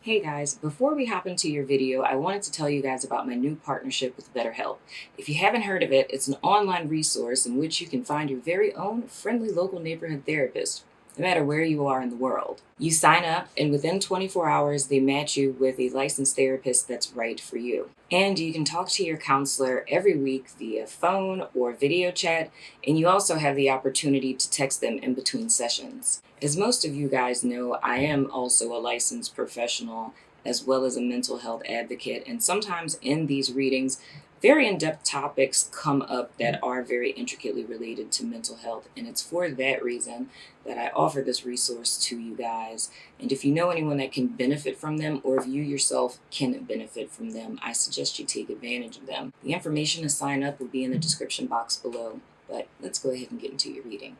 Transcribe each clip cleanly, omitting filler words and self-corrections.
Hey guys, before we hop into your video, I wanted to tell you guys about my new partnership with BetterHelp. If you haven't heard of it, it's an online resource in which you can find your very own friendly local neighborhood therapist, no matter where you are in the world. You sign up, and within 24 hours, they match you with a licensed therapist that's right for you. And you can talk to your counselor every week via phone or video chat, and you also have the opportunity to text them in between sessions. As most of you guys know, I am also a licensed professional as well as a mental health advocate, and sometimes in these readings, very in-depth topics come up that are very intricately related to mental health, and it's for that reason that I offer this resource to you guys. And if you know anyone that can benefit from them, or if you yourself can benefit from them, I suggest you take advantage of them. The information to sign up will be in the description box below, but let's go ahead and get into your reading.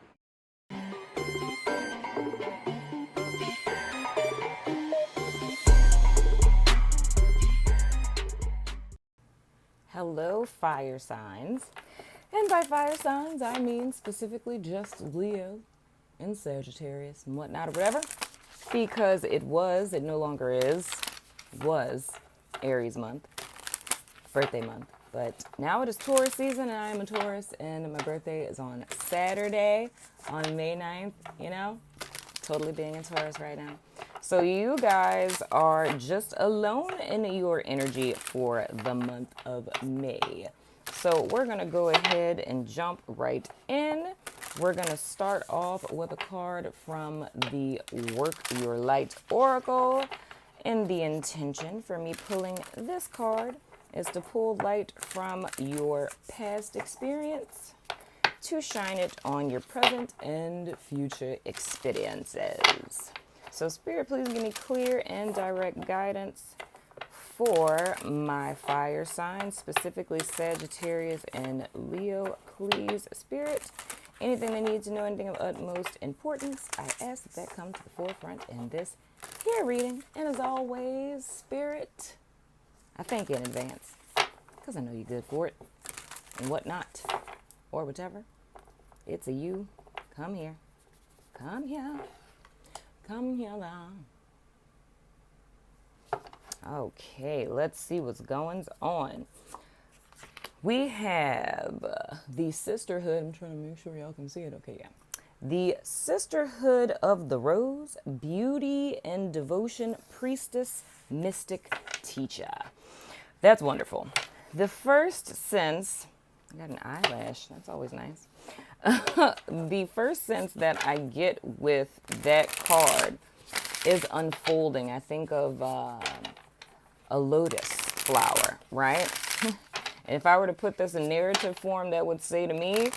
Hello, fire signs. And by fire signs, I mean specifically just Leo and Sagittarius and whatnot or whatever. Because it no longer is, was Aries month, birthday month. But now it is Taurus season, and I am a Taurus, and my birthday is on Saturday, on May 9th, totally being in Taurus right now. So you guys are just alone in your energy for the month of May. So we're going to go ahead and jump right in. We're going to start off with a card from the Work Your Light Oracle. And the intention for me pulling this card is to pull light from your past experience to shine it on your present and future experiences. So Spirit, please give me clear and direct guidance for my fire signs, specifically Sagittarius and Leo. Please, Spirit, anything they need to know, anything of utmost importance, I ask that come to the forefront in this here reading. And as always, Spirit, I thank you in advance because I know you're good for it and whatnot or whatever. It's a you. Come here. Come here. Come here now. Okay, let's see what's going on. We have the Sisterhood. I'm trying to make sure y'all can see it. Okay, yeah. The Sisterhood of the Rose, Beauty and Devotion, Priestess, Mystic, Teacher. That's wonderful. The first sense, I got an eyelash. That's always nice. The first sense that I get with that card is unfolding. I think of a lotus flower, right? And if I were to put this in narrative form, that would say to me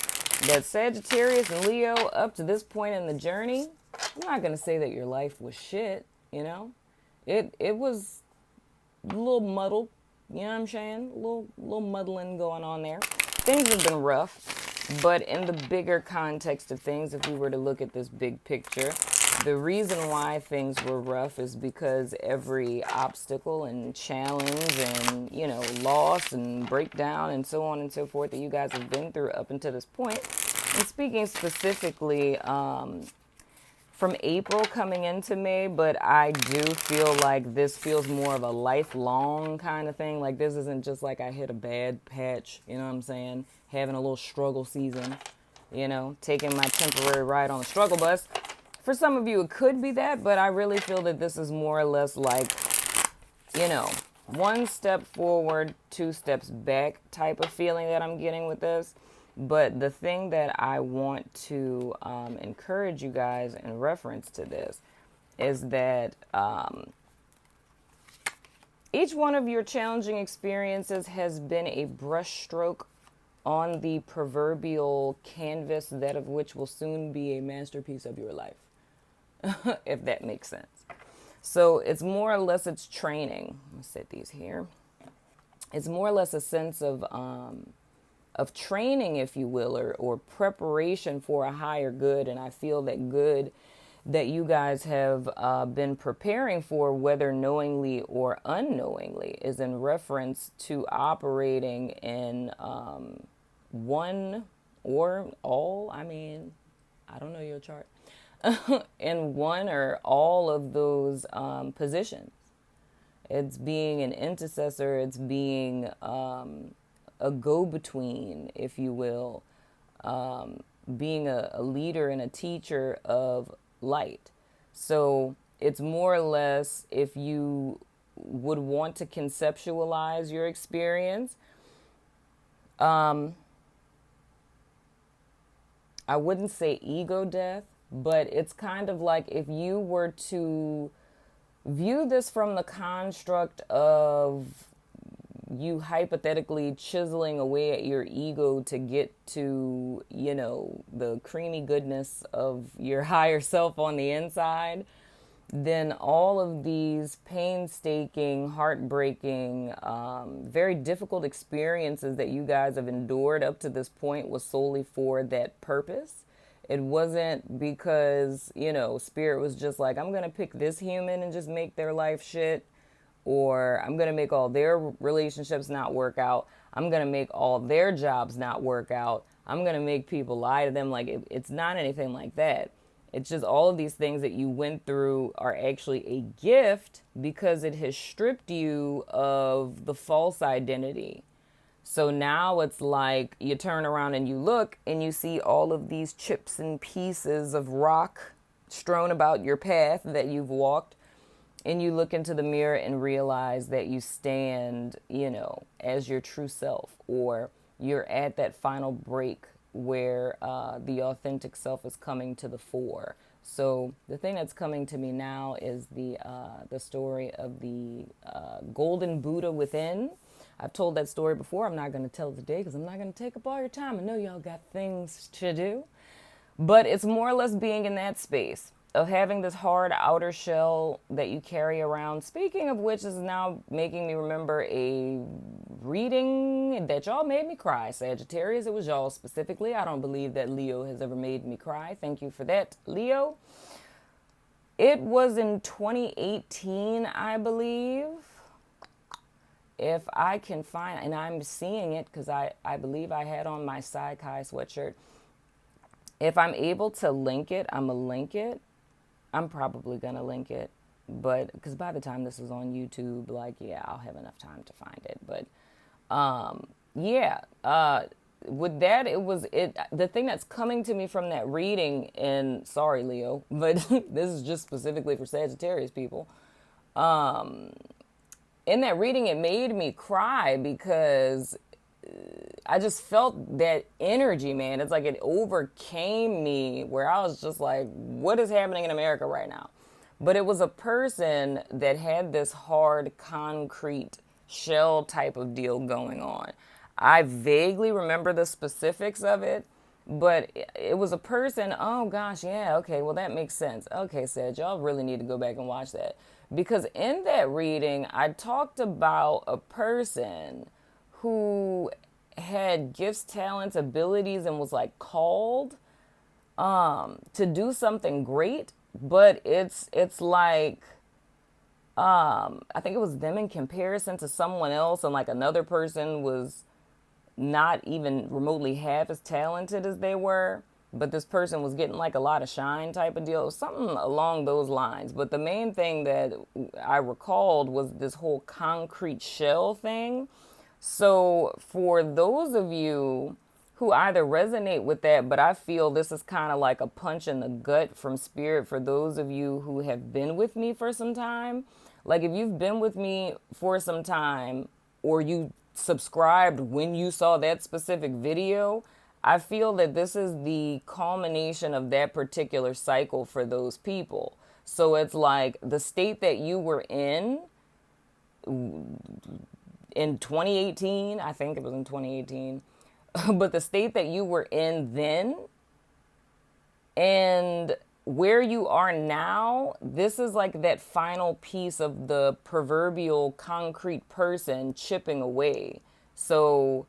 that Sagittarius and Leo, up to this point in the journey, I'm not going to say that your life was shit, It was a little muddled, you know what I'm saying? A little muddling going on there. Things have been rough. But in the bigger context of things, if we were to look at this big picture, the reason why things were rough is because every obstacle and challenge and, loss and breakdown and so on and so forth that you guys have been through up until this point. And speaking specifically from April coming into May, but I do feel like this feels more of a lifelong kind of thing. Like this isn't just like I hit a bad patch, you know what I'm saying? Having a little struggle season, taking my temporary ride on the struggle bus. For some of you, it could be that, but I really feel that this is more or less like, one step forward, two steps back type of feeling that I'm getting with this. But the thing that I want to encourage you guys in reference to this is that each one of your challenging experiences has been a brushstroke on the proverbial canvas, that of which will soon be a masterpiece of your life, if that makes sense. So it's more or less, it's training. I'm gonna set these here. It's more or less a sense of training, if you will, or preparation for a higher good. And I feel that good that you guys have been preparing for, whether knowingly or unknowingly, is in reference to operating in one or all, I don't know your chart, in one or all of those positions. It's being an intercessor. It's being a go-between, if you will, being a leader and a teacher of light. So it's more or less, if you would want to conceptualize your experience, I wouldn't say ego death, but it's kind of like if you were to view this from the construct of you hypothetically chiseling away at your ego to get to, the creamy goodness of your higher self on the inside, then all of these painstaking, heartbreaking, very difficult experiences that you guys have endured up to this point was solely for that purpose. It wasn't because, Spirit was just like, I'm going to pick this human and just make their life shit, or I'm going to make all their relationships not work out. I'm going to make all their jobs not work out. I'm going to make people lie to them. Like, it's not anything like that. It's just all of these things that you went through are actually a gift because it has stripped you of the false identity. So now it's like you turn around and you look and you see all of these chips and pieces of rock strewn about your path that you've walked. And you look into the mirror and realize that you stand, as your true self, or you're at that final break where the authentic self is coming to the fore. So the thing that's coming to me now is the story of the golden Buddha within. I've told that story before. I'm not going to tell it today because I'm not going to take up all your time. I know y'all got things to do. But it's more or less being in that space of having this hard outer shell that you carry around. Speaking of which is now making me remember a reading that y'all made me cry. Sagittarius, it was y'all specifically. I don't believe that Leo has ever made me cry. Thank you for that, Leo. It was in 2018, I believe. If I can find, and I'm seeing it because I believe I had on my Sai Kai sweatshirt. If I'm able to link it, I'm going to link it. I'm probably going to link it. But because by the time this is on YouTube, I'll have enough time to find it. But with that, the thing that's coming to me from that reading, and sorry, Leo, but this is just specifically for Sagittarius people. In that reading, it made me cry because I just felt that energy, man. It's like it overcame me where I was just like, what is happening in America right now? But it was a person that had this hard concrete shell type of deal going on. I vaguely remember the specifics of it, but it was a person. Oh gosh, yeah, okay, well that makes sense. Okay, Sag, y'all really need to go back and watch that. Because in that reading, I talked about a person who had gifts, talents, abilities, and was like called to do something great, but it's like I think it was them in comparison to someone else, and like another person was not even remotely half as talented as they were, but this person was getting like a lot of shine type of deal, something along those lines. But the main thing that I recalled was this whole concrete shell thing. So for those of you who either resonate with that, but I feel this is kind of like a punch in the gut from Spirit for those of you who have been with me for some time. Like if you've been with me for some time, or you subscribed when you saw that specific video, I feel that this is the culmination of that particular cycle for those people. So it's like the state that you were in 2018, I think it was in 2018, but the state that you were in then and where you are now, this is like that final piece of the proverbial concrete person chipping away. So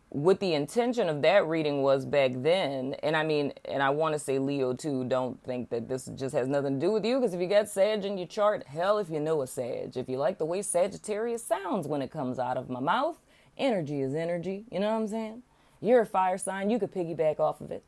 what the intention of that reading was back then, and I mean, and I want to say Leo too, don't think that this just has nothing to do with you, because if you got Sag in your chart, hell, if you know a Sag, if you like the way Sagittarius sounds when it comes out of my mouth, energy is energy, you know what I'm saying? You're a fire sign, you could piggyback off of it.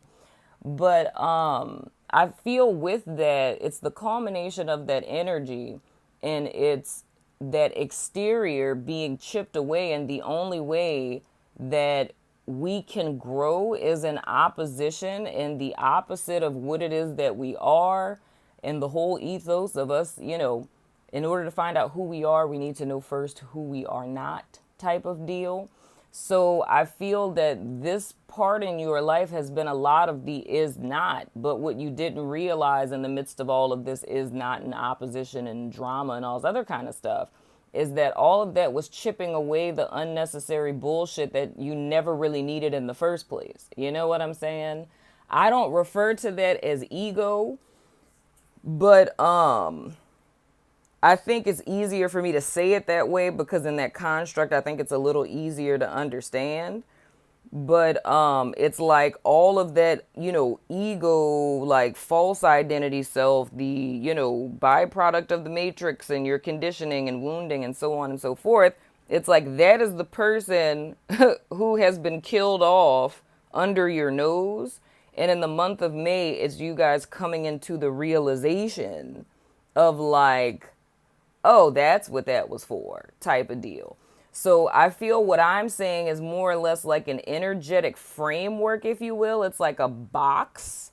But I feel with that, it's the culmination of that energy, and it's that exterior being chipped away, and the only way that we can grow is in opposition and the opposite of what it is that we are, and the whole ethos of us, in order to find out who we are, we need to know first who we are not, type of deal. So I feel that this part in your life has been a lot of the is not, but what you didn't realize in the midst of all of this is not and opposition and drama and all this other kind of stuff is that all of that was chipping away the unnecessary bullshit that you never really needed in the first place. You know what I'm saying? I don't refer to that as ego, but I think it's easier for me to say it that way because in that construct, I think it's a little easier to understand. But it's like all of that, ego, like false identity self, the, byproduct of the matrix and your conditioning and wounding and so on and so forth. It's like that is the person who has been killed off under your nose. And in the month of May, it's you guys coming into the realization of like, oh, that's what that was for, type of deal. So I feel what I'm saying is more or less like an energetic framework, if you will. It's like a box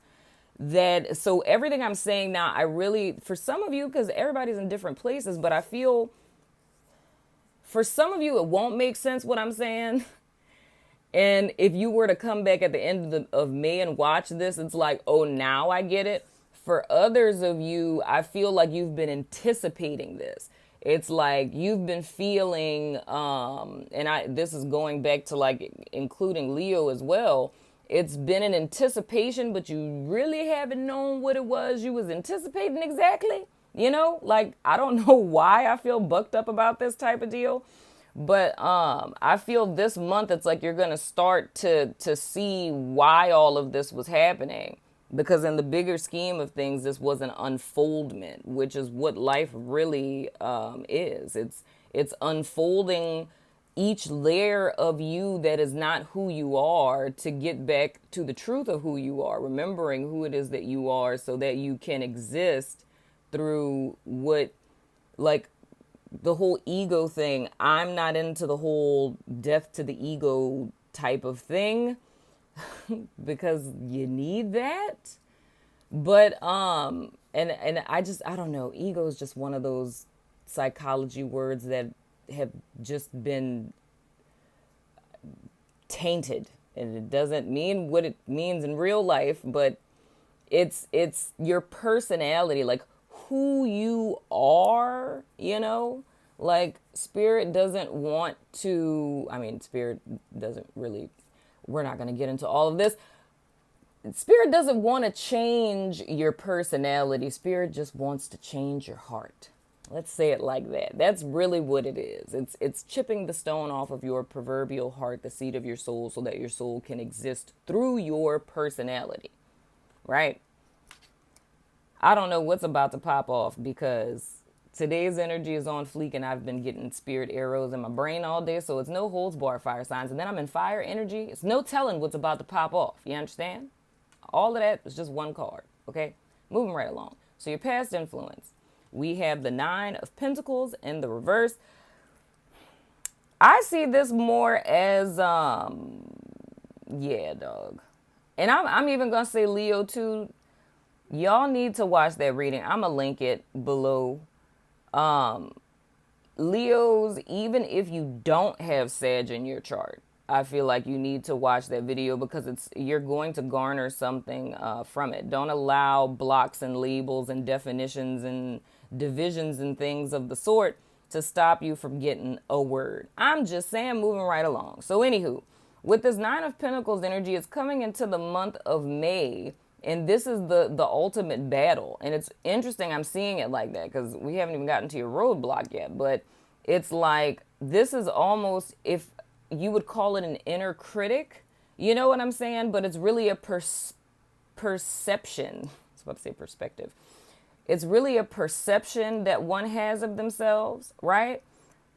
that, so everything I'm saying now, I really, for some of you, because everybody's in different places, but I feel for some of you, it won't make sense what I'm saying. And if you were to come back at the end of May and watch this, it's like, oh, now I get it. For others of you, I feel like you've been anticipating this. It's like you've been feeling, this is going back to like including Leo as well. It's been an anticipation, but you really haven't known what it was you was anticipating exactly. Like, I don't know why I feel bucked up about this type of deal. But I feel this month it's like you're going to start to see why all of this was happening. Because in the bigger scheme of things, this was an unfoldment, which is what life really is. It's unfolding each layer of you that is not who you are to get back to the truth of who you are, remembering who it is that you are so that you can exist through what, like, the whole ego thing. I'm not into the whole death to the ego type of thing. Because you need that. But and I don't know, ego is just one of those psychology words that have just been tainted, and it doesn't mean what it means in real life, but it's your personality, like who you are, like spirit doesn't want to, spirit doesn't really, we're not going to get into all of this. Spirit doesn't want to change your personality. Spirit just wants to change your heart. Let's say it like that. That's really what it is. It's chipping the stone off of your proverbial heart, the seat of your soul, so that your soul can exist through your personality, right? I don't know what's about to pop off because today's energy is on fleek and I've been getting spirit arrows in my brain all day. So it's no holds barred fire signs. And then I'm in fire energy. It's no telling what's about to pop off. You understand? All of that is just one card. Okay. Moving right along. So your past influence. We have the 9 of Pentacles in the reverse. I see this more as, yeah, dog. And I'm even going to say Leo too. Y'all need to watch that reading. I'm going to link it below. Leos, even if you don't have Sag in your chart, I feel like you need to watch that video because you're going to garner something from it. Don't allow blocks and labels and definitions and divisions and things of the sort to stop you from getting a word. I'm just saying, moving right along. So anywho, with this 9 of Pentacles energy, it's coming into the month of May. And this is the ultimate battle. And it's interesting I'm seeing it like that because we haven't even gotten to your roadblock yet. But it's like this is almost, if you would call it an inner critic. You know what I'm saying? But it's really a perception. I was about to say perspective. It's really a perception that one has of themselves, right?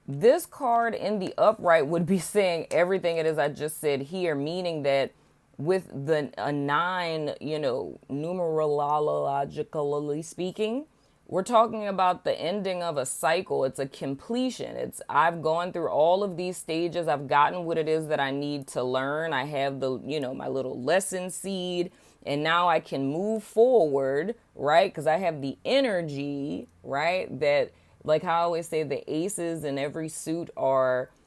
This card in the upright would be saying everything it is I just said here, meaning that with a 9, numerologically speaking, We're talking about the ending of a cycle. It's a completion. I've gone through all of these stages. I've gotten what it is that I need to learn. I have my little lesson seed, and now I can move forward, right? Because I have the energy, right? That, like how I always say, the aces in every suit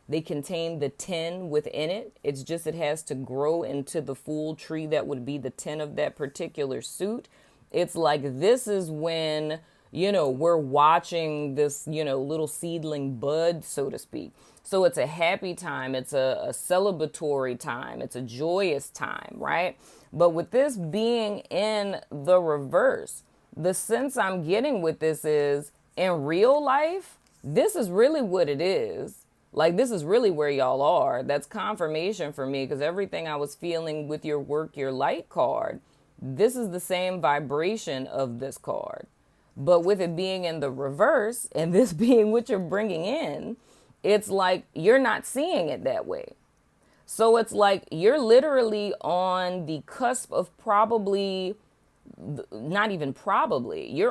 they contain the 10 within it. It's just it has to grow into the full tree that would be the 10 of that particular suit. It's like this is when, we're watching this, little seedling bud, so to speak. So it's a happy time. It's a celebratory time. It's a joyous time, right? But with this being in the reverse, the sense I'm getting with this is in real life, this is really what it is. Like, this is really where y'all are. That's confirmation for me, because everything I was feeling with your work, your light card, this is the same vibration of this card. But with it being in the reverse and this being what you're bringing in, it's like you're not seeing it that way. So it's like you're literally on the cusp of you're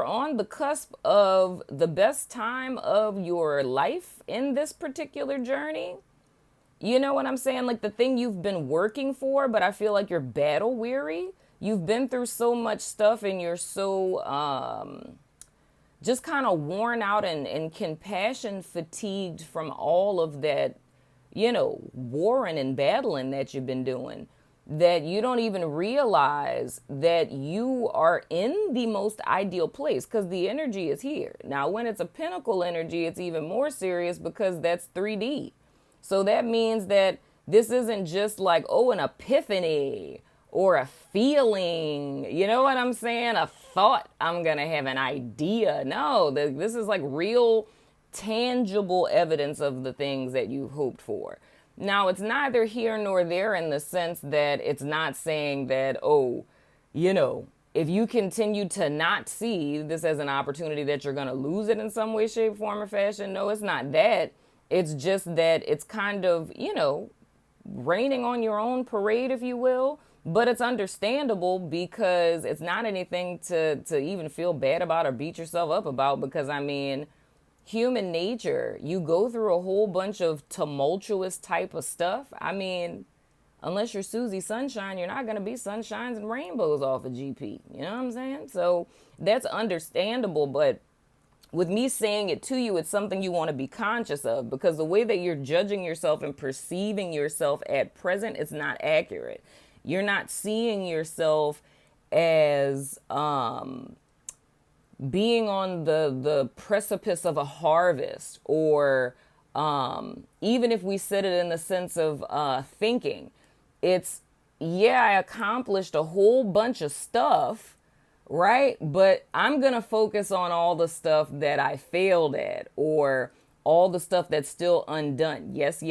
on the cusp of the best time of your life in this particular journey. You know what I'm saying? Like the thing you've been working for, but I feel like you're battle weary. You've been through so much stuff and you're so just kind of worn out and compassion fatigued from all of that, warring and battling that you've been doing, that you don't even realize that you are in the most ideal place, because the energy is here. Now, when it's a pinnacle energy, it's even more serious because that's 3D. So that means that this isn't just like, an epiphany or a feeling, you know what I'm saying? A thought, I'm going to have an idea. No, this is like real tangible evidence of the things that you hoped for. Now, it's neither here nor there in the sense that it's not saying that, if you continue to not see this as an opportunity that you're going to lose it in some way, shape, form, or fashion. No, it's not that. It's just that it's kind of, raining on your own parade, if you will. But it's understandable because it's not anything to even feel bad about or beat yourself up about, because, human nature, you go through a whole bunch of tumultuous type of stuff. Unless you're Susie Sunshine, you're not going to be sunshines and rainbows off of GP. You know what I'm saying? So that's understandable. But with me saying it to you, it's something you want to be conscious of, because the way that you're judging yourself and perceiving yourself at present is not accurate. You're not seeing yourself as being on the precipice of a harvest, or even if we said it in the sense of thinking, it's, I accomplished a whole bunch of stuff, right? But I'm going to focus on all the stuff that I failed at, or all the stuff that's still undone. Yes,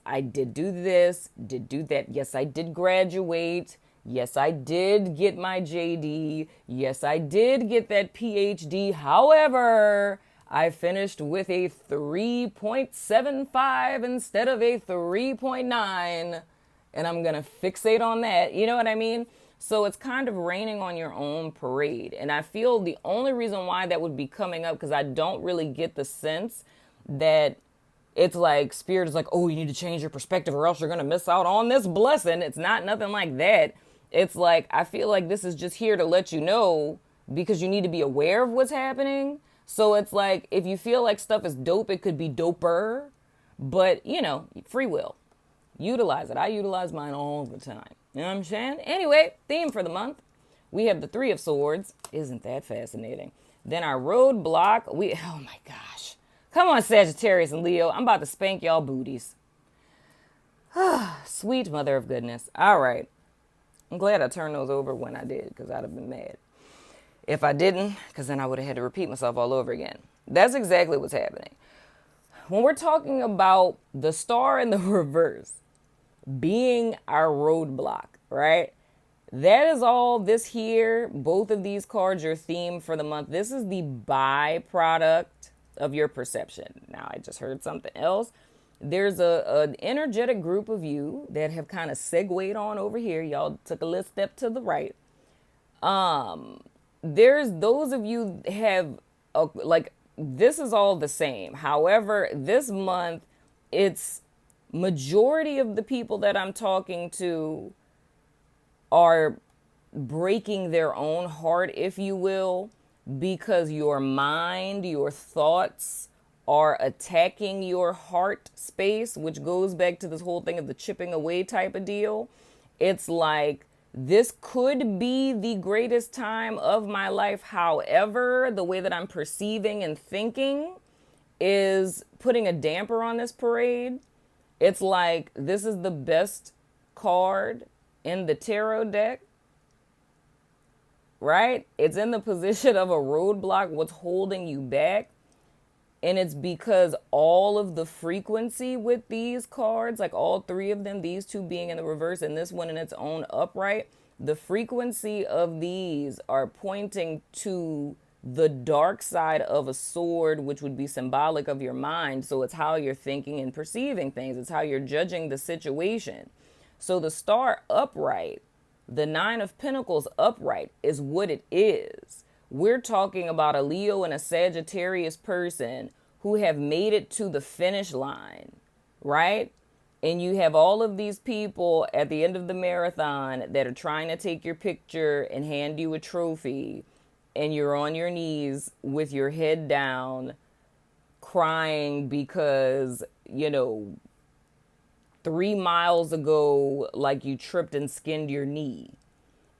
I did do this, did do that. Yes, I did graduate. Yes, I did get my JD. Yes, I did get that PhD. However, I finished with a 3.75 instead of a 3.9. And I'm going to fixate on that. You know what I mean? So it's kind of raining on your own parade. And I feel the only reason why that would be coming up, because I don't really get the sense that it's like Spirit is like, you need to change your perspective or else you're going to miss out on this blessing. It's not nothing like that. It's like, I feel like this is just here to let you know, because you need to be aware of what's happening. So it's like, if you feel like stuff is dope, it could be doper, but free will. Utilize it. I utilize mine all the time. You know what I'm saying? Anyway, theme for the month. We have the Three of Swords. Isn't that fascinating? Then our roadblock. Oh my gosh. Come on, Sagittarius and Leo. I'm about to spank y'all booties. Sweet mother of goodness. All right. I'm glad I turned those over when I did, because I'd have been mad if I didn't, because then I would have had to repeat myself all over again. That's exactly what's happening. When we're talking about the star in the reverse being our roadblock, right? That is all this here. Both of these cards, your theme for the month. This is the byproduct of your perception. Now, I just heard something else. There's an energetic group of you that have kind of segued on over here. Y'all took a little step to the right. There's those of you have like this is all the same. However, this month, it's majority of the people that I'm talking to are breaking their own heart, if you will, because your mind, your thoughts are attacking your heart space, which goes back to this whole thing of the chipping away type of deal. It's like, this could be the greatest time of my life. However, the way that I'm perceiving and thinking is putting a damper on this parade. It's like, this is the best card in the tarot deck, right? It's in the position of a roadblock, what's holding you back. And it's because all of the frequency with these cards, like all three of them, these two being in the reverse and this one in its own upright, the frequency of these are pointing to the dark side of a sword, which would be symbolic of your mind. So it's how you're thinking and perceiving things. It's how you're judging the situation. So the star upright, the Nine of Pentacles upright, is what it is. We're talking about a Leo and a Sagittarius person who have made it to the finish line, right? And you have all of these people at the end of the marathon that are trying to take your picture and hand you a trophy, and you're on your knees with your head down, crying because, 3 miles ago, like, you tripped and skinned your knee.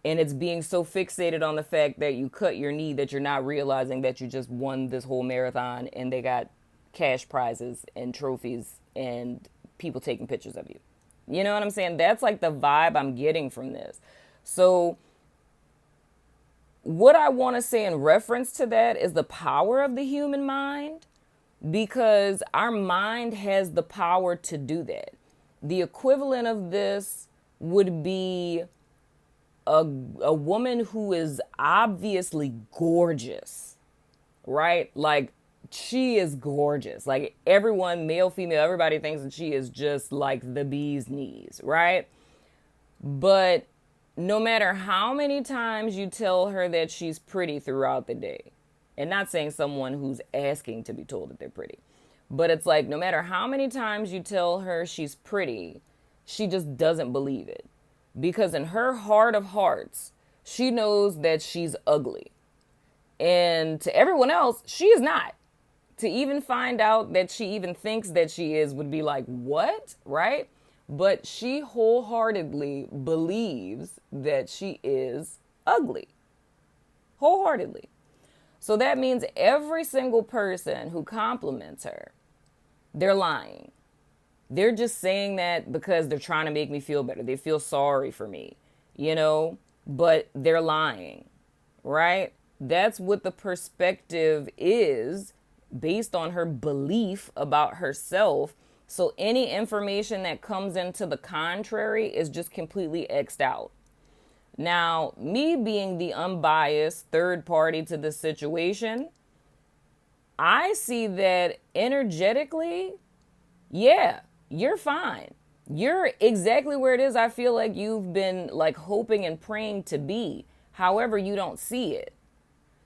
And it's being so fixated on the fact that you cut your knee that you're not realizing that you just won this whole marathon and they got cash prizes and trophies and people taking pictures of you. You know what I'm saying? That's like the vibe I'm getting from this. So what I want to say in reference to that is the power of the human mind, because our mind has the power to do that. The equivalent of this would be a woman who is obviously gorgeous, right? Like, she is gorgeous. Like, everyone, male, female, everybody thinks that she is just like the bee's knees, right? But no matter how many times you tell her that she's pretty throughout the day, and not saying someone who's asking to be told that they're pretty, but it's like, no matter how many times you tell her she's pretty, she just doesn't believe it. Because in her heart of hearts, she knows that she's ugly. And to everyone else, she is not. To even find out that she even thinks that she is would be like, what? Right? But she wholeheartedly believes that she is ugly. Wholeheartedly. So that means every single person who compliments her, they're lying. They're just saying that because they're trying to make me feel better. They feel sorry for me, but they're lying, right? That's what the perspective is based on her belief about herself. So any information that comes into the contrary is just completely X'd out. Now, me being the unbiased third party to this situation, I see that energetically, yeah, you're fine. You're exactly where it is I feel like you've been like hoping and praying to be. However, you don't see it.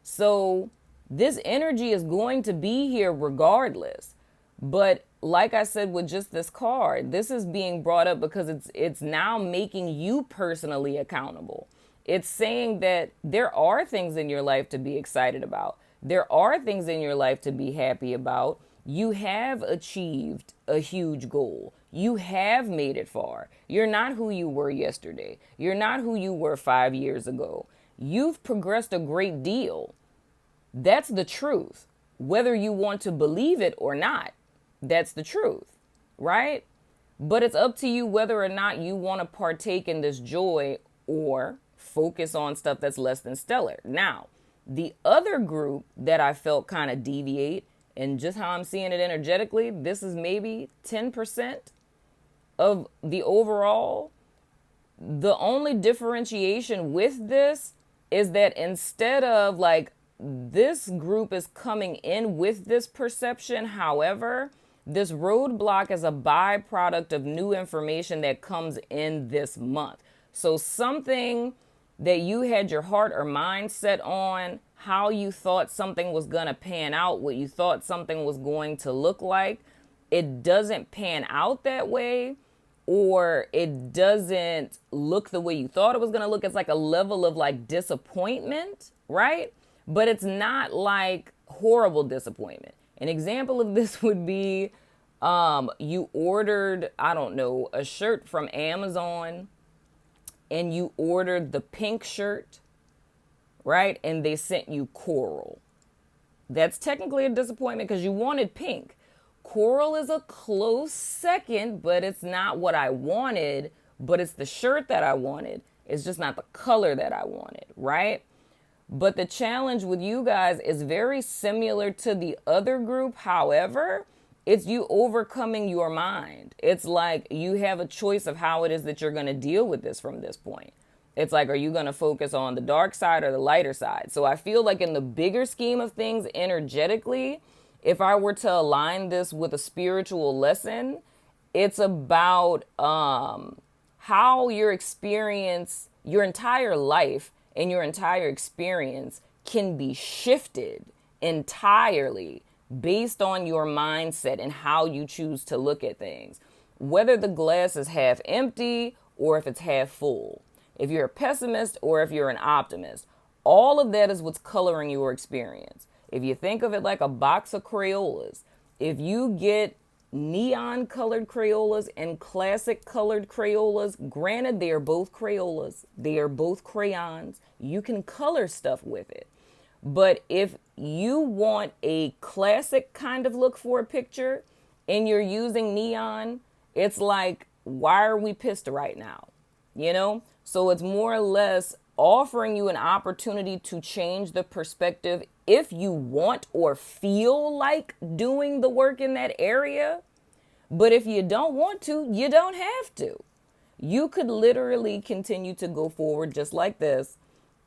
So this energy is going to be here regardless. But like I said with just this card, this is being brought up because it's now making you personally accountable. It's saying that there are things in your life to be excited about. There are things in your life to be happy about. You have achieved a huge goal. You have made it far. You're not who you were yesterday. You're not who you were 5 years ago. You've progressed a great deal. That's the truth. Whether you want to believe it or not, that's the truth, right? But it's up to you whether or not you want to partake in this joy or focus on stuff that's less than stellar. Now, the other group that I felt kind of deviate, and just how I'm seeing it energetically, this is maybe 10% of the overall. The only differentiation with this is that instead of like, this group is coming in with this perception, however, this roadblock is a byproduct of new information that comes in this month. So something that you had your heart or mind set on, how you thought something was going to pan out, what you thought something was going to look like, it doesn't pan out that way, or it doesn't look the way you thought it was going to look. It's like a level of like disappointment, right? But it's not like horrible disappointment. An example of this would be you ordered, I don't know, a shirt from Amazon, and you ordered the pink shirt, right? And they sent you coral. That's technically a disappointment because you wanted pink. Coral is a close second, but it's not what I wanted, but it's the shirt that I wanted. It's just not the color that I wanted, right? But the challenge with you guys is very similar to the other group. However, it's you overcoming your mind. It's like you have a choice of how it is that you're going to deal with this from this point. It's like, are you going to focus on the dark side or the lighter side? So I feel like in the bigger scheme of things, energetically, if I were to align this with a spiritual lesson, it's about how your experience, your entire life and your entire experience can be shifted entirely based on your mindset and how you choose to look at things. Whether the glass is half empty or if it's half full. If you're a pessimist or if you're an optimist. All of that is what's coloring your experience. If you think of it like a box of Crayolas, if you get neon colored Crayolas and classic colored Crayolas, granted they are both Crayolas, they are both crayons, you can color stuff with it. But if you want a classic kind of look for a picture and you're using neon, it's like, why are we pissed right now? You know? So it's more or less offering you an opportunity to change the perspective if you want or feel like doing the work in that area. But if you don't want to, you don't have to. You could literally continue to go forward just like this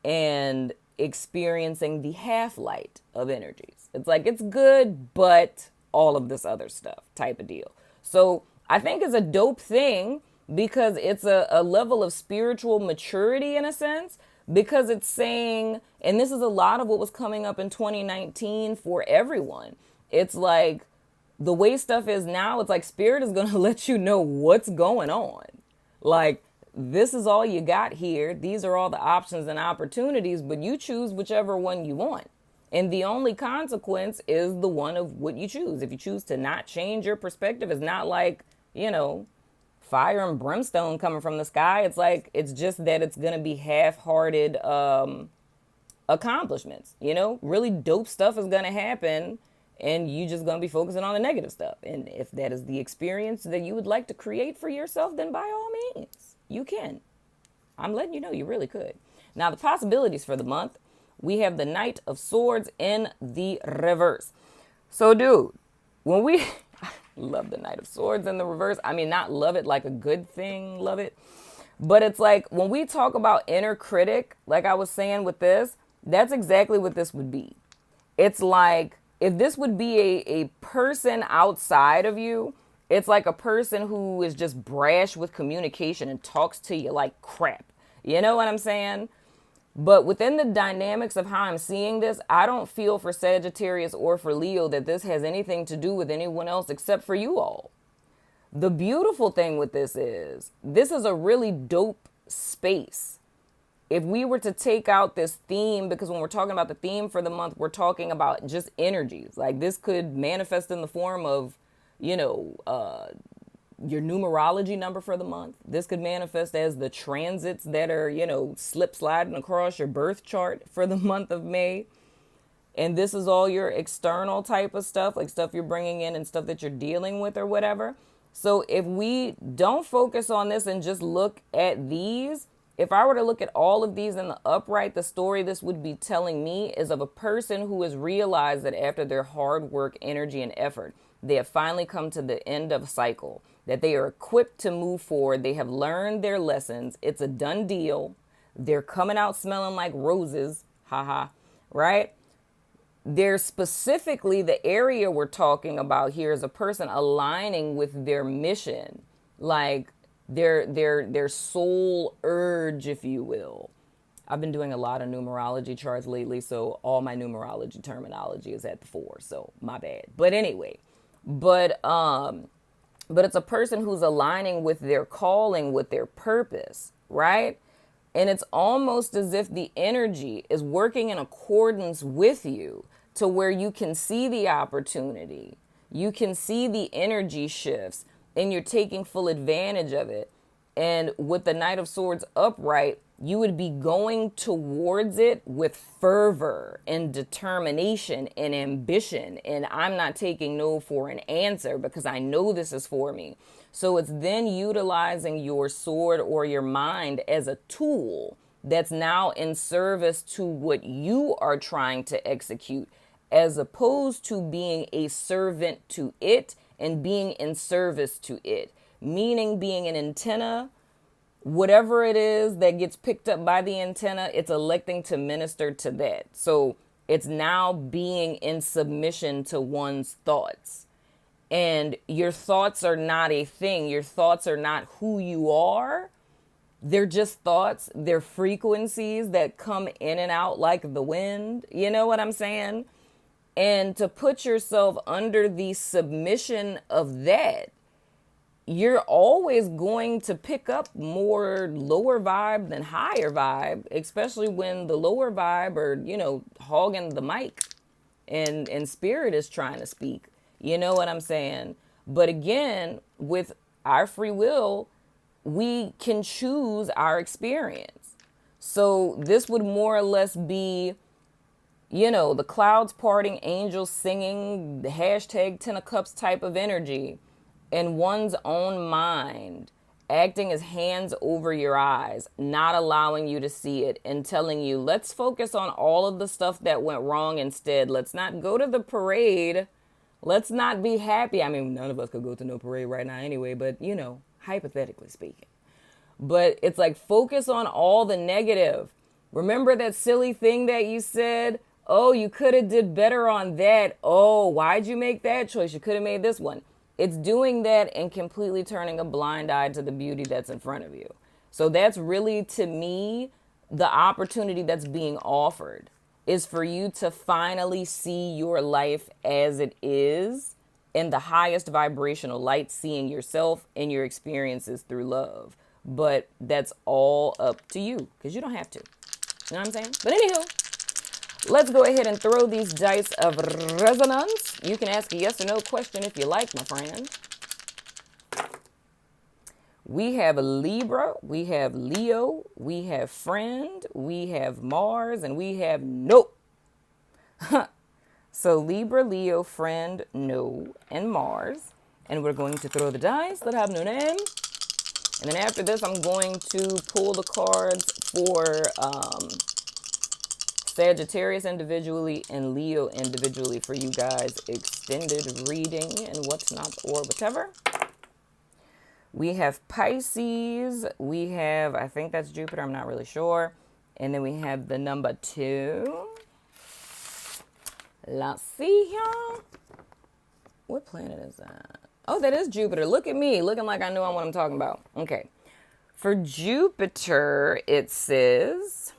and experiencing the half light of energies. It's like, it's good, but all of this other stuff type of deal. So I think it's a dope thing because it's a level of spiritual maturity in a sense, because it's saying, and this is a lot of what was coming up in 2019 for everyone. It's like the way stuff is now, it's like spirit is going to let you know what's going on. Like, this is all you got here. These are all the options and opportunities, but you choose whichever one you want. And the only consequence is the one of what you choose. If you choose to not change your perspective, it's not like, you know, fire and brimstone coming from the sky. It's like, it's just that it's going to be half-hearted accomplishments, you know, really dope stuff is going to happen and you just going to be focusing on the negative stuff. And if that is the experience that you would like to create for yourself, then by all means, you can. I'm letting you know you really could. Now, the possibilities for the month, we have the Knight of Swords in the reverse. So, dude, when we love the Knight of Swords in the reverse, I mean, not love it like a good thing, love it. But it's like when we talk about inner critic, like I was saying with this, that's exactly what this would be. It's like if this would be a person outside of you, it's like a person who is just brash with communication and talks to you like crap. You know what I'm saying? But within the dynamics of how I'm seeing this, I don't feel for Sagittarius or for Leo that this has anything to do with anyone else except for you all. The beautiful thing with this is a really dope space. If we were to take out this theme, because when we're talking about the theme for the month, we're talking about just energies. Like this could manifest in the form of, you know, your numerology number for the month. This could manifest as the transits that are, you know, slip sliding across your birth chart for the month of May. And this is all your external type of stuff, like stuff you're bringing in and stuff that you're dealing with or whatever. So if we don't focus on this and just look at these, if I were to look at all of these in the upright, the story this would be telling me is of a person who has realized that after their hard work, energy, and effort, they have finally come to the end of a cycle, that they are equipped to move forward. They have learned their lessons. It's a done deal. They're coming out smelling like roses. Haha. Right? There's specifically the area we're talking about here is a person aligning with their mission, like their soul urge, if you will. I've been doing a lot of numerology charts lately, so all my numerology terminology is at the 4, so my bad. But anyway, but it's a person who's aligning with their calling, with their purpose, right? And it's almost as if the energy is working in accordance with you to where you can see the opportunity. You can see the energy shifts and you're taking full advantage of it. And with the Knight of Swords upright, you would be going towards it with fervor and determination and ambition. And I'm not taking no for an answer because I know this is for me. So it's then utilizing your sword or your mind as a tool that's now in service to what you are trying to execute, as opposed to being a servant to it and being in service to it, meaning being an antenna. Whatever it is that gets picked up by the antenna, it's electing to minister to that. So it's now being in submission to one's thoughts. And your thoughts are not a thing. Your thoughts are not who you are. They're just thoughts. They're frequencies that come in and out like the wind. You know what I'm saying? And to put yourself under the submission of that, you're always going to pick up more lower vibe than higher vibe, especially when the lower vibe are, hogging the mic and spirit is trying to speak. You know what I'm saying? But again, with our free will, we can choose our experience. So this would more or less be, the clouds parting, angels singing, the hashtag 10 of cups type of energy. In one's own mind, acting as hands over your eyes, not allowing you to see it and telling you, let's focus on all of the stuff that went wrong instead. Let's not go to the parade. Let's not be happy. I mean, none of us could go to no parade right now anyway, but, hypothetically speaking. But it's like, focus on all the negative. Remember that silly thing that you said? Oh, you could have did better on that. Oh, why'd you make that choice? You could have made this one. It's doing that and completely turning a blind eye to the beauty that's in front of you. So that's really, to me, the opportunity that's being offered is for you to finally see your life as it is in the highest vibrational light, seeing yourself and your experiences through love. But that's all up to you because you don't have to. You know what I'm saying? But anywho, let's go ahead and throw these dice of resonance. You can ask a yes or no question if you like, my friend. We have Libra, we have Leo, we have friend, we have Mars, and we have nope. So Libra, Leo, friend, no, and Mars. And we're going to throw the dice that have no name. And then after this, I'm going to pull the cards for Sagittarius individually and Leo individually for you guys. Extended reading and what's not or whatever. We have Pisces. We have, I think that's Jupiter. I'm not really sure. And then we have the number 2. Let's see here. What planet is that? Oh, that is Jupiter. Look at me, looking like I know what I'm talking about. Okay. For Jupiter, it says,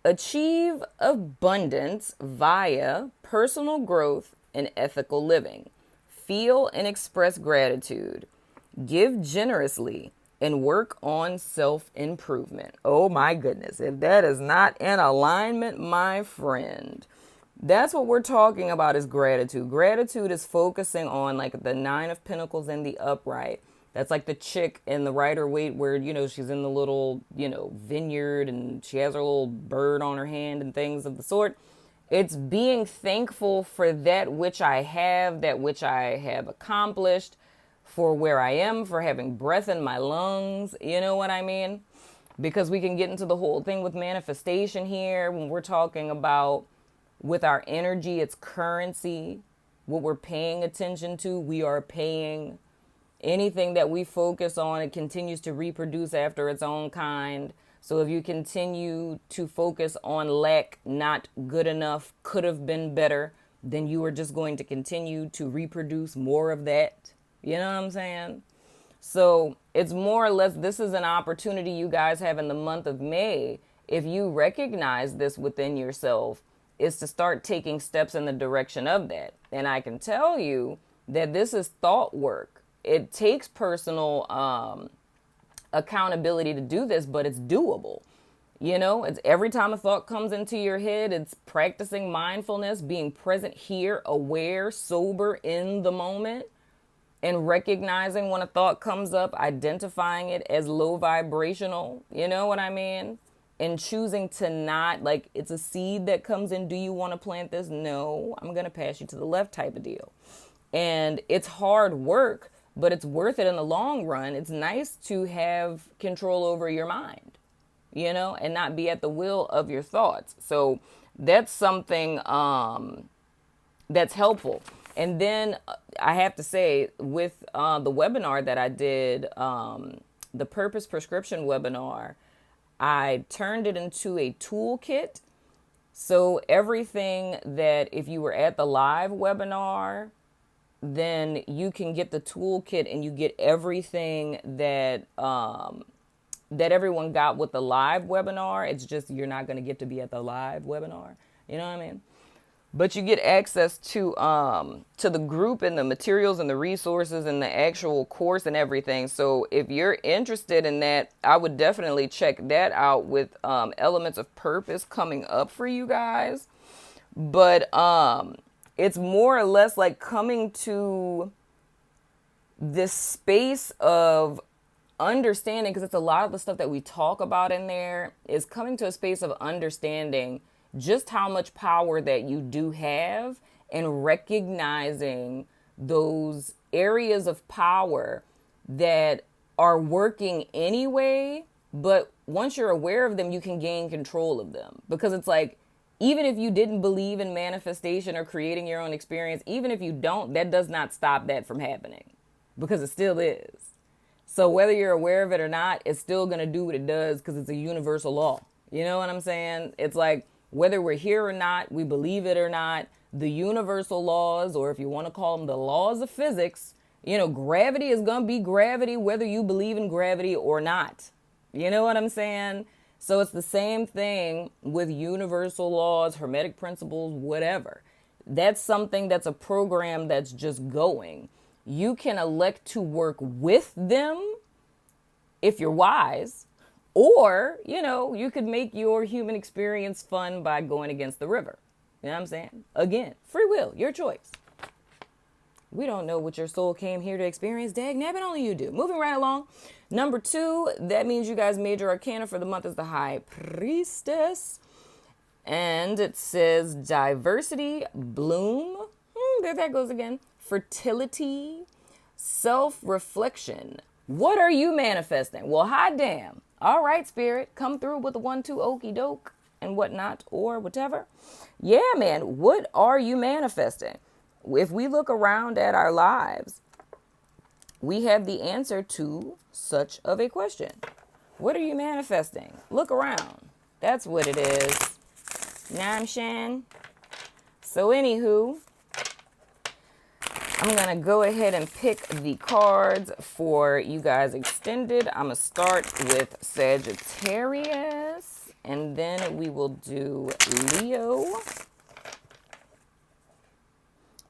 achieve abundance via personal growth and ethical living. Feel and express gratitude. Give generously and work on self-improvement. Oh my goodness. If that is not in alignment, my friend. That's what we're talking about is gratitude. Gratitude is focusing on like the 9 of Pentacles and the upright. That's like the chick in the Rider-Waite where, she's in the little, vineyard and she has her little bird on her hand and things of the sort. It's being thankful for that which I have, that which I have accomplished, for where I am, for having breath in my lungs. You know what I mean? Because we can get into the whole thing with manifestation here when we're talking about with our energy, it's currency. What we're paying attention to, we are paying. Anything that we focus on, it continues to reproduce after its own kind. So if you continue to focus on lack, not good enough, could have been better, then you are just going to continue to reproduce more of that. You know what I'm saying? So it's more or less, this is an opportunity you guys have in the month of May if you recognize this within yourself, is to start taking steps in the direction of that. And I can tell you that this is thought work. It takes personal accountability to do this, but it's doable. You know, it's every time a thought comes into your head, it's practicing mindfulness, being present here, aware, sober in the moment, and recognizing when a thought comes up, identifying it as low vibrational. You know what I mean? And choosing to not, like, it's a seed that comes in. Do you want to plant this? No, I'm going to pass you to the left type of deal. And it's hard work, but it's worth it in the long run. It's nice to have control over your mind, you know, and not be at the will of your thoughts. So that's something that's helpful. And then I have to say, with the webinar that I did, the Purpose Prescription webinar, I turned it into a toolkit. So everything that, if you were at the live webinar, then you can get the toolkit and you get everything that that everyone got with the live webinar. It's just you're not going to get to be at the live webinar. You know what I mean? But you get access to the group and the materials and the resources and the actual course and everything. So if you're interested in that, I would definitely check that out, with elements of purpose coming up for you guys. But it's more or less like coming to this space of understanding, because it's a lot of the stuff that we talk about in there is coming to a space of understanding just how much power that you do have, and recognizing those areas of power that are working anyway, but once you're aware of them, you can gain control of them. Because it's like, even if you didn't believe in manifestation or creating your own experience, even if you don't, that does not stop that from happening, because it still is. So whether you're aware of it or not, it's still going to do what it does, because it's a universal law. You know what I'm saying? It's like, whether we're here or not, we believe it or not, the universal laws, or if you want to call them the laws of physics, you know, gravity is going to be gravity whether you believe in gravity or not. You know what I'm saying? So it's the same thing with universal laws, hermetic principles, whatever. That's something that's a program that's just going. You can elect to work with them if you're wise. Or, you know, you could make your human experience fun by going against the river. You know what I'm saying? Again, free will, your choice. We don't know what your soul came here to experience. Dag nabbit, only you do. Moving right along. Number 2, that means you guys' major arcana for the month is the High Priestess. And it says diversity, bloom. There that goes again. Fertility, self-reflection. What are you manifesting? Well, hot damn. All right, Spirit, come through with the 1-2 okie doke and whatnot, or whatever. Yeah, man, what are you manifesting? If we look around at our lives, we have the answer to such of a question. What are you manifesting? Look around. That's what it is. Know what I'm saying? So anywho, I'm going to go ahead and pick the cards for you guys extended. I'm going to start with Sagittarius, and then we will do Leo.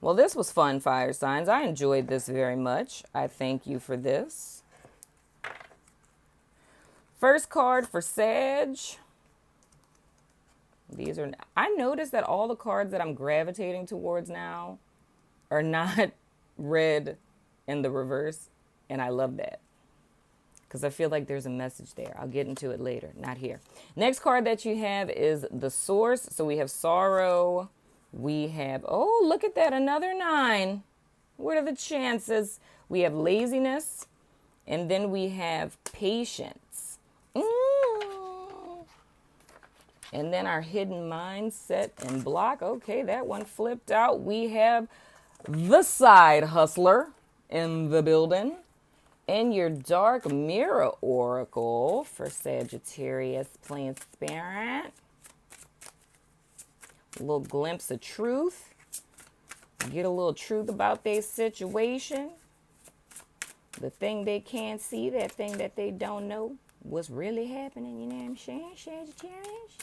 Well, this was fun, fire signs. I enjoyed this very much. I thank you for this. First card for Sag. These are, I noticed that all the cards that I'm gravitating towards now are not red in the reverse, and I love that, because I feel like there's a message there. I'll get into it later, not here. Next card that you have is the Source. So we have sorrow, we have, oh, look at that, another 9. What are the chances? We have laziness, and then we have patience. And then our hidden mindset and block. Okay, that one flipped out. We have the side hustler in the building. And your dark mirror oracle for Sagittarius playing spirit. A little glimpse of truth. Get a little truth about their situation. The thing they can't see, that thing that they don't know. what's really happening, you know what I'm saying, Sagittarius?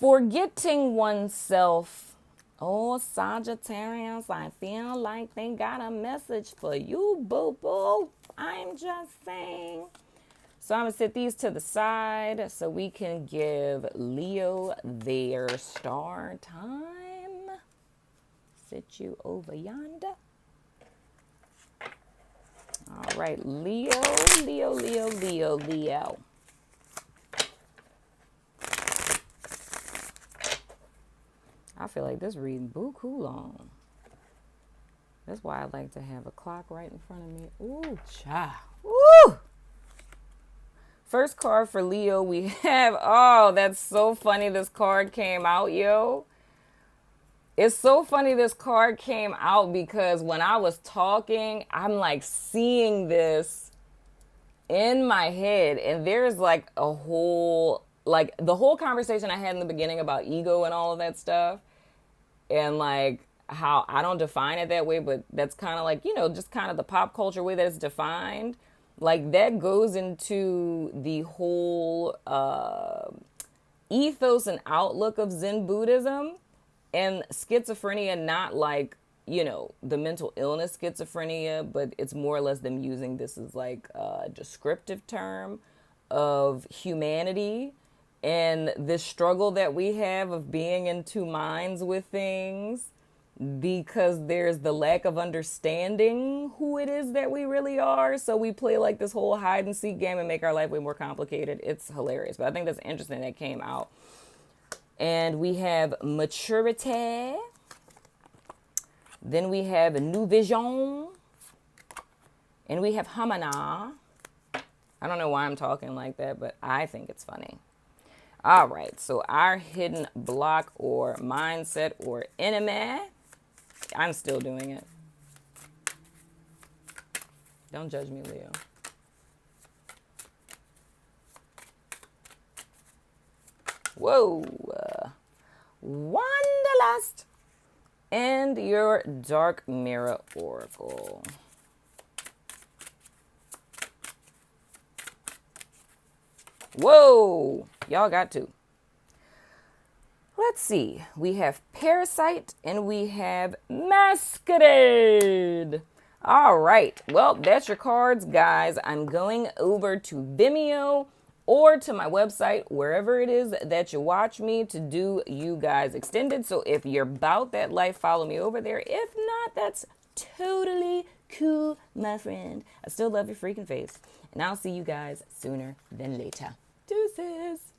Forgetting oneself. Oh, Sagittarius, I feel like they got a message for you, boo-boo. I'm just saying. So I'm going to set these to the side so we can give Leo their star time. Sit you over yonder. All right, Leo, Leo, Leo, Leo, Leo. I feel like this reading buku long. That's why I like to have a clock right in front of me. Ooh, cha. Woo! First card for Leo we have, oh, that's so funny this card came out, yo. It's so funny this card came out because when I was talking, I'm like seeing this in my head, and there's like a whole, like the whole conversation I had in the beginning about ego and all of that stuff, and like how I don't define it that way, but that's kind of like, you know, just kind of the pop culture way that it's defined. Like that goes into the whole ethos and outlook of Zen Buddhism, and schizophrenia, not like, you know, the mental illness schizophrenia, but it's more or less them using this as like a descriptive term of humanity and this struggle that we have of being in two minds with things because there's the lack of understanding who it is that we really are. So we play like this whole hide and seek game and make our life way more complicated. It's hilarious. But I think that's interesting that came out. And we have maturity. Then we have new vision. And we have hamana. I don't know why I'm talking like that, but I think it's funny. All right, so our hidden block or mindset or enemy. I'm still doing it. Don't judge me, Leo. Whoa. Wanderlust. And your dark mirror oracle. Whoa. Y'all got two. Let's see. We have Parasite and we have Masquerade. All right. Well, that's your cards, guys. I'm going over to Vimeo or to my website, wherever it is that you watch me, to do you guys extended. So if you're about that life, follow me over there. If not, that's totally cool, my friend. I still love your freaking face. And I'll see you guys sooner than later. Deuces.